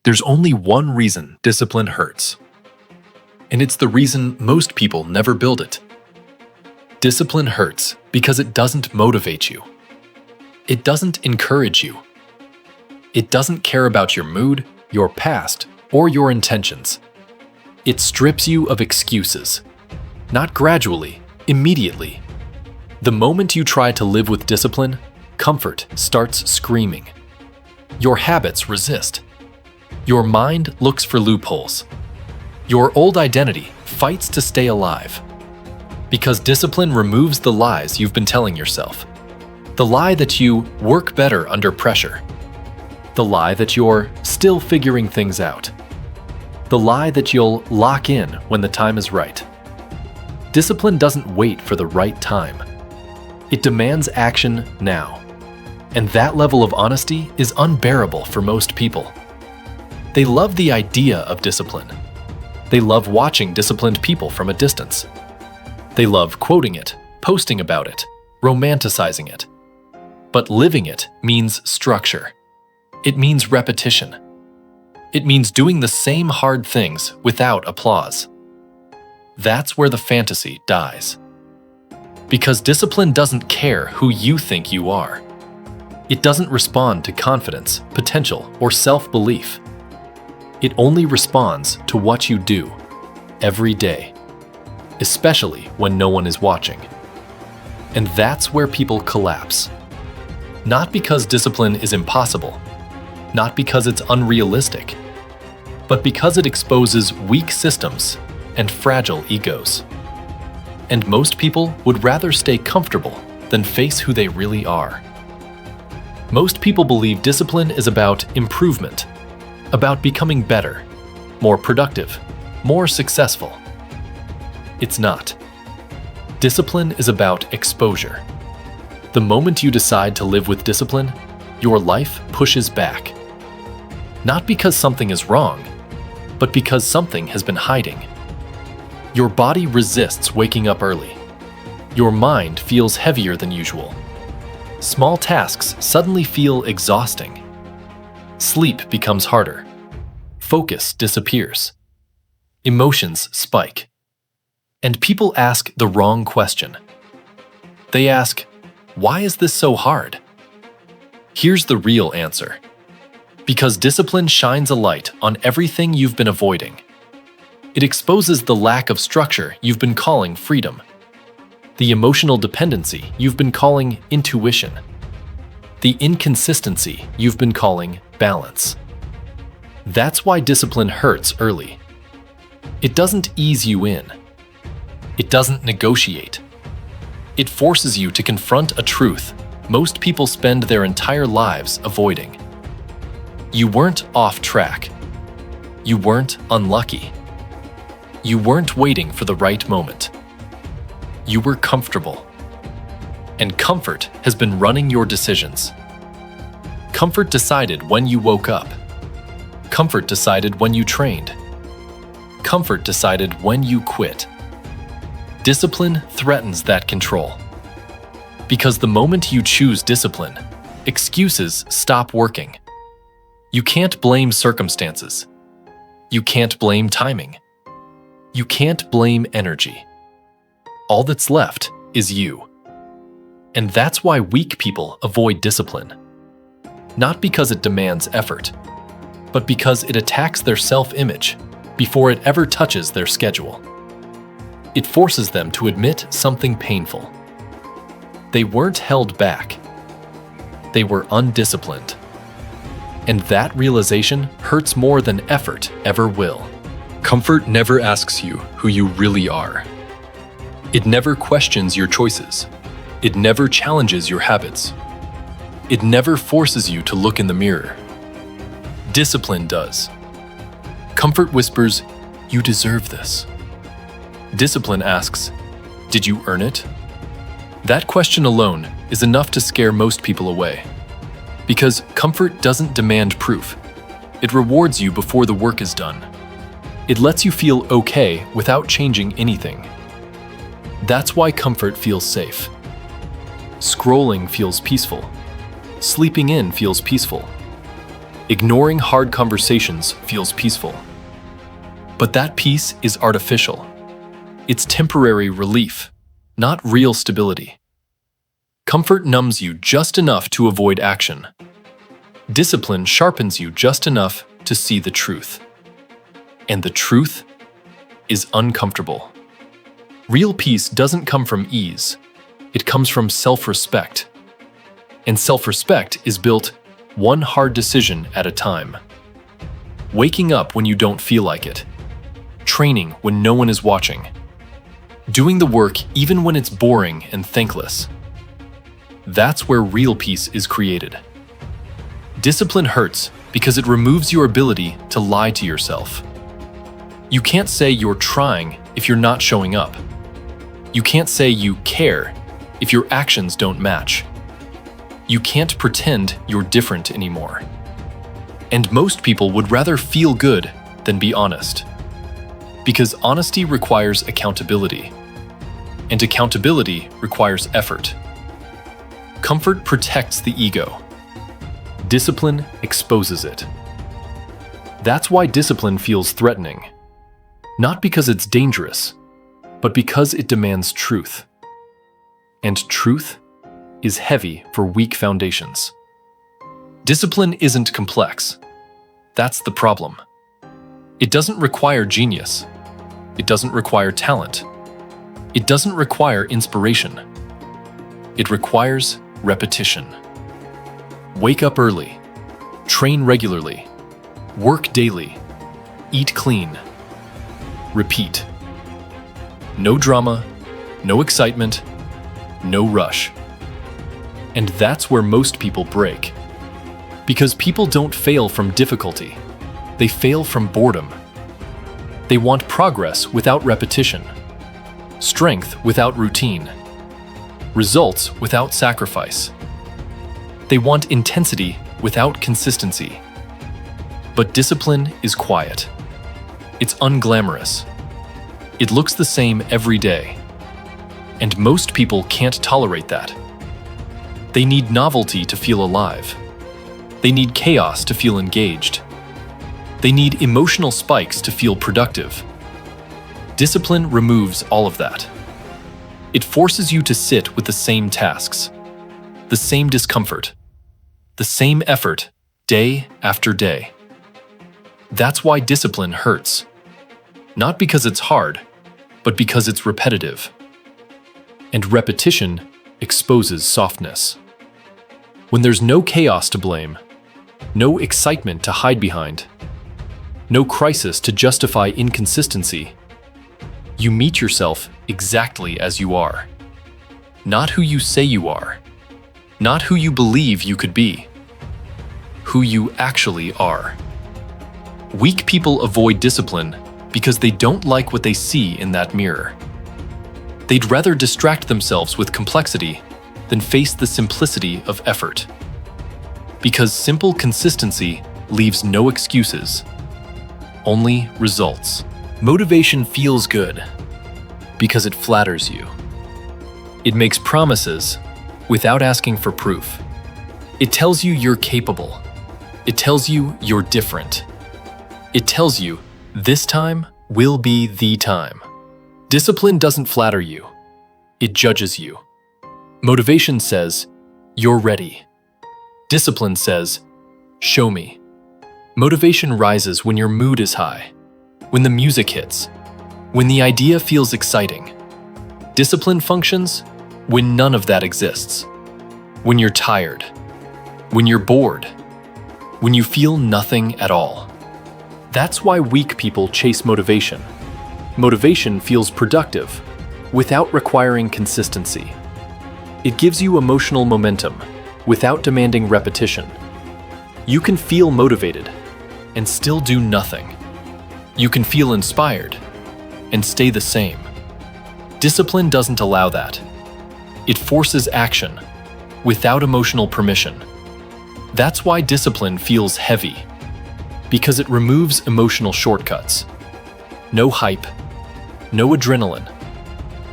There's only one reason discipline hurts, and it's the reason most people never build it. Discipline hurts because it doesn't motivate you. It doesn't encourage you. It doesn't care about your mood, your past, or your intentions. It strips you of excuses. Not gradually, immediately. The moment you try to live with discipline, comfort starts screaming. Your habits resist. Your mind looks for loopholes. Your old identity fights to stay alive. Because discipline removes the lies you've been telling yourself. The lie that you work better under pressure. The lie that you're still figuring things out. The lie that you'll lock in when the time is right. Discipline doesn't wait for the right time. It demands action now. And that level of honesty is unbearable for most people. They love the idea of discipline. They love watching disciplined people from a distance. They love quoting it, posting about it, romanticizing it. But living it means structure. It means repetition. It means doing the same hard things without applause. That's where the fantasy dies. Because discipline doesn't care who you think you are. It doesn't respond to confidence, potential, or self-belief. It only responds to what you do every day, especially when no one is watching. And that's where people collapse. Not because discipline is impossible, not because it's unrealistic, but because it exposes weak systems and fragile egos. And most people would rather stay comfortable than face who they really are. Most people believe discipline is about improvement, about becoming better, more productive, more successful. It's not. Discipline is about exposure. The moment you decide to live with discipline, your life pushes back. Not because something is wrong, but because something has been hiding. Your body resists waking up early. Your mind feels heavier than usual. Small tasks suddenly feel exhausting. Sleep becomes harder. Focus disappears. Emotions spike. And people ask the wrong question. They ask, why is this so hard? Here's the real answer. Because discipline shines a light on everything you've been avoiding. It exposes the lack of structure you've been calling freedom. The emotional dependency you've been calling intuition. The inconsistency you've been calling balance. That's why discipline hurts early. It doesn't ease you in. It doesn't negotiate. It forces you to confront a truth most people spend their entire lives avoiding. You weren't off track. You weren't unlucky. You weren't waiting for the right moment. You were comfortable. And comfort has been running your decisions. Comfort decided when you woke up. Comfort decided when you trained. Comfort decided when you quit. Discipline threatens that control. Because the moment you choose discipline, excuses stop working. You can't blame circumstances. You can't blame timing. You can't blame energy. All that's left is you. And that's why weak people avoid discipline. Not because it demands effort, but because it attacks their self-image before it ever touches their schedule. It forces them to admit something painful. They weren't held back. They were undisciplined. And that realization hurts more than effort ever will. Comfort never asks you who you really are. It never questions your choices. It never challenges your habits. It never forces you to look in the mirror. Discipline does. Comfort whispers, "You deserve this." Discipline asks, "Did you earn it?" That question alone is enough to scare most people away. Because comfort doesn't demand proof. It rewards you before the work is done. It lets you feel okay without changing anything. That's why comfort feels safe. Scrolling feels peaceful. Sleeping in feels peaceful. Ignoring hard conversations feels peaceful. But that peace is artificial. It's temporary relief, not real stability. Comfort numbs you just enough to avoid action. Discipline sharpens you just enough to see the truth. And the truth is uncomfortable. Real peace doesn't come from ease. It comes from self-respect. And self-respect is built one hard decision at a time. Waking up when you don't feel like it. Training when no one is watching. Doing the work even when it's boring and thankless. That's where real peace is created. Discipline hurts because it removes your ability to lie to yourself. You can't say you're trying if you're not showing up. You can't say you care if your actions don't match. You can't pretend you're different anymore. And most people would rather feel good than be honest. Because honesty requires accountability. And accountability requires effort. Comfort protects the ego. Discipline exposes it. That's why discipline feels threatening. Not because it's dangerous, but because it demands truth. And truth is heavy for weak foundations. Discipline isn't complex. That's the problem. It doesn't require genius. It doesn't require talent. It doesn't require inspiration. It requires repetition. Wake up early. Train regularly. Work daily. Eat clean. Repeat. No drama, no excitement, no rush. And that's where most people break. Because people don't fail from difficulty. They fail from boredom. They want progress without repetition, strength without routine, results without sacrifice. They want intensity without consistency. But discipline is quiet. It's unglamorous. It looks the same every day. And most people can't tolerate that. They need novelty to feel alive. They need chaos to feel engaged. They need emotional spikes to feel productive. Discipline removes all of that. It forces you to sit with the same tasks, the same discomfort, the same effort, day after day. That's why discipline hurts. Not because it's hard, but because it's repetitive. And repetition exposes softness. When there's no chaos to blame, no excitement to hide behind, no crisis to justify inconsistency, you meet yourself exactly as you are. Not who you say you are. Not who you believe you could be. Who you actually are. Weak people avoid discipline because they don't like what they see in that mirror. They'd rather distract themselves with complexity than face the simplicity of effort. Because simple consistency leaves no excuses, only results. Motivation feels good because it flatters you. It makes promises without asking for proof. It tells you you're capable. It tells you you're different. It tells you this time will be the time. Discipline doesn't flatter you. It judges you. Motivation says, you're ready. Discipline says, show me. Motivation rises when your mood is high, when the music hits, when the idea feels exciting. Discipline functions when none of that exists. When you're tired, when you're bored, when you feel nothing at all. That's why weak people chase motivation. Motivation feels productive without requiring consistency. It gives you emotional momentum without demanding repetition. You can feel motivated and still do nothing. You can feel inspired and stay the same. Discipline doesn't allow that. It forces action without emotional permission. That's why discipline feels heavy, because it removes emotional shortcuts. No hype, no adrenaline,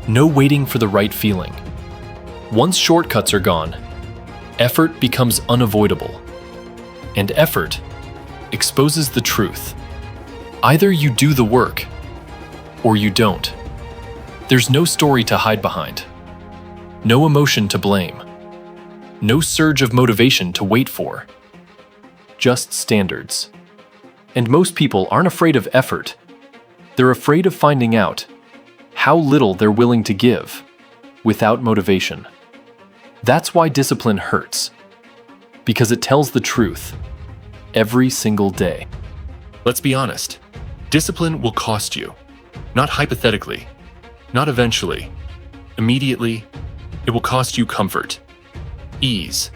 no waiting for the right feeling. Once shortcuts are gone, effort becomes unavoidable. And effort exposes the truth. Either you do the work, or you don't. There's no story to hide behind, no emotion to blame, no surge of motivation to wait for. Just standards. And most people aren't afraid of effort. They're afraid of finding out how little they're willing to give without motivation. That's why discipline hurts, because it tells the truth every single day. Let's be honest. Discipline will cost you. Not hypothetically, not eventually. Immediately, it will cost you comfort, ease,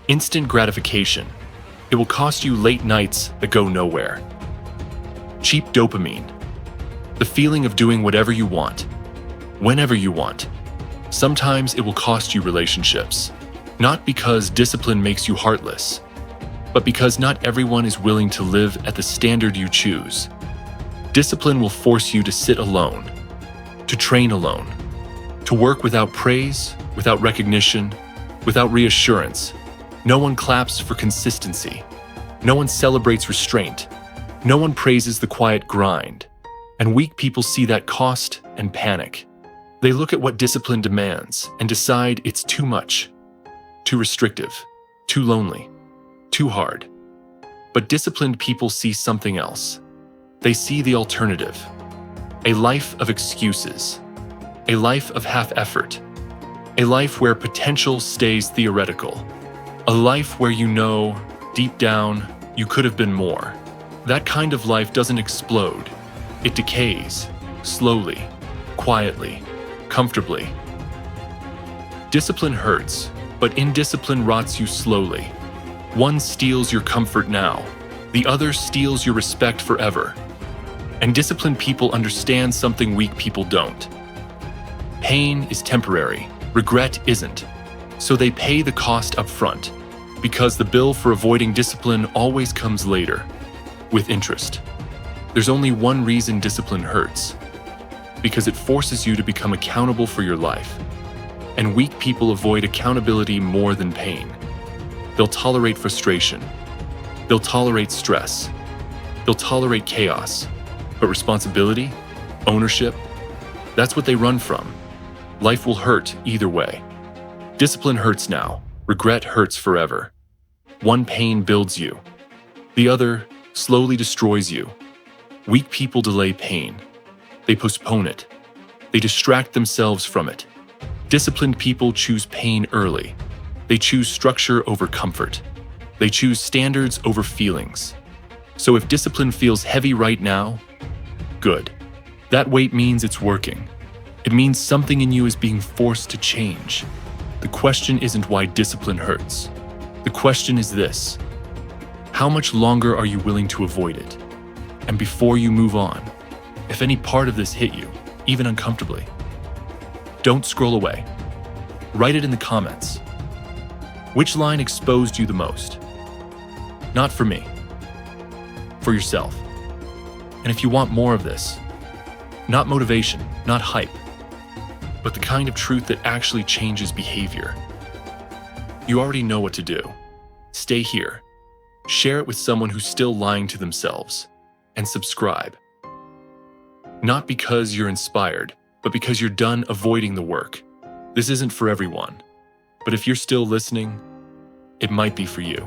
instant gratification. It will cost you late nights that go nowhere. Cheap dopamine. The feeling of doing whatever you want, whenever you want. Sometimes it will cost you relationships. Not because discipline makes you heartless, but because not everyone is willing to live at the standard you choose. Discipline will force you to sit alone, to train alone, to work without praise, without recognition, without reassurance. No one claps for consistency. No one celebrates restraint. No one praises the quiet grind. And weak people see that cost and panic. They look at what discipline demands and decide it's too much, too restrictive, too lonely, too hard. But disciplined people see something else. They see the alternative. A life of excuses. A life of half-effort. A life where potential stays theoretical. A life where you know, deep down, you could have been more. That kind of life doesn't explode. It decays, slowly, quietly, comfortably. Discipline hurts, but indiscipline rots you slowly. One steals your comfort now. The other steals your respect forever. And disciplined people understand something weak people don't. Pain is temporary, regret isn't. So they pay the cost up front, because the bill for avoiding discipline always comes later, with interest. There's only one reason discipline hurts, because it forces you to become accountable for your life. And weak people avoid accountability more than pain. They'll tolerate frustration. They'll tolerate stress. They'll tolerate chaos. But responsibility, ownership, that's what they run from. Life will hurt either way. Discipline hurts now. Regret hurts forever. One pain builds you. The other slowly destroys you. Weak people delay pain. They postpone it. They distract themselves from it. Disciplined people choose pain early. They choose structure over comfort. They choose standards over feelings. So if discipline feels heavy right now, good. That weight means it's working. It means something in you is being forced to change. The question isn't why discipline hurts. The question is this: how much longer are you willing to avoid it? And before you move on, if any part of this hit you, even uncomfortably, don't scroll away. Write it in the comments. Which line exposed you the most? Not for me. For yourself. And if you want more of this, not motivation, not hype, but the kind of truth that actually changes behavior, you already know what to do. Stay here. Share it with someone who's still lying to themselves. And subscribe. Not because you're inspired, but because you're done avoiding the work. This isn't for everyone. But if you're still listening, it might be for you.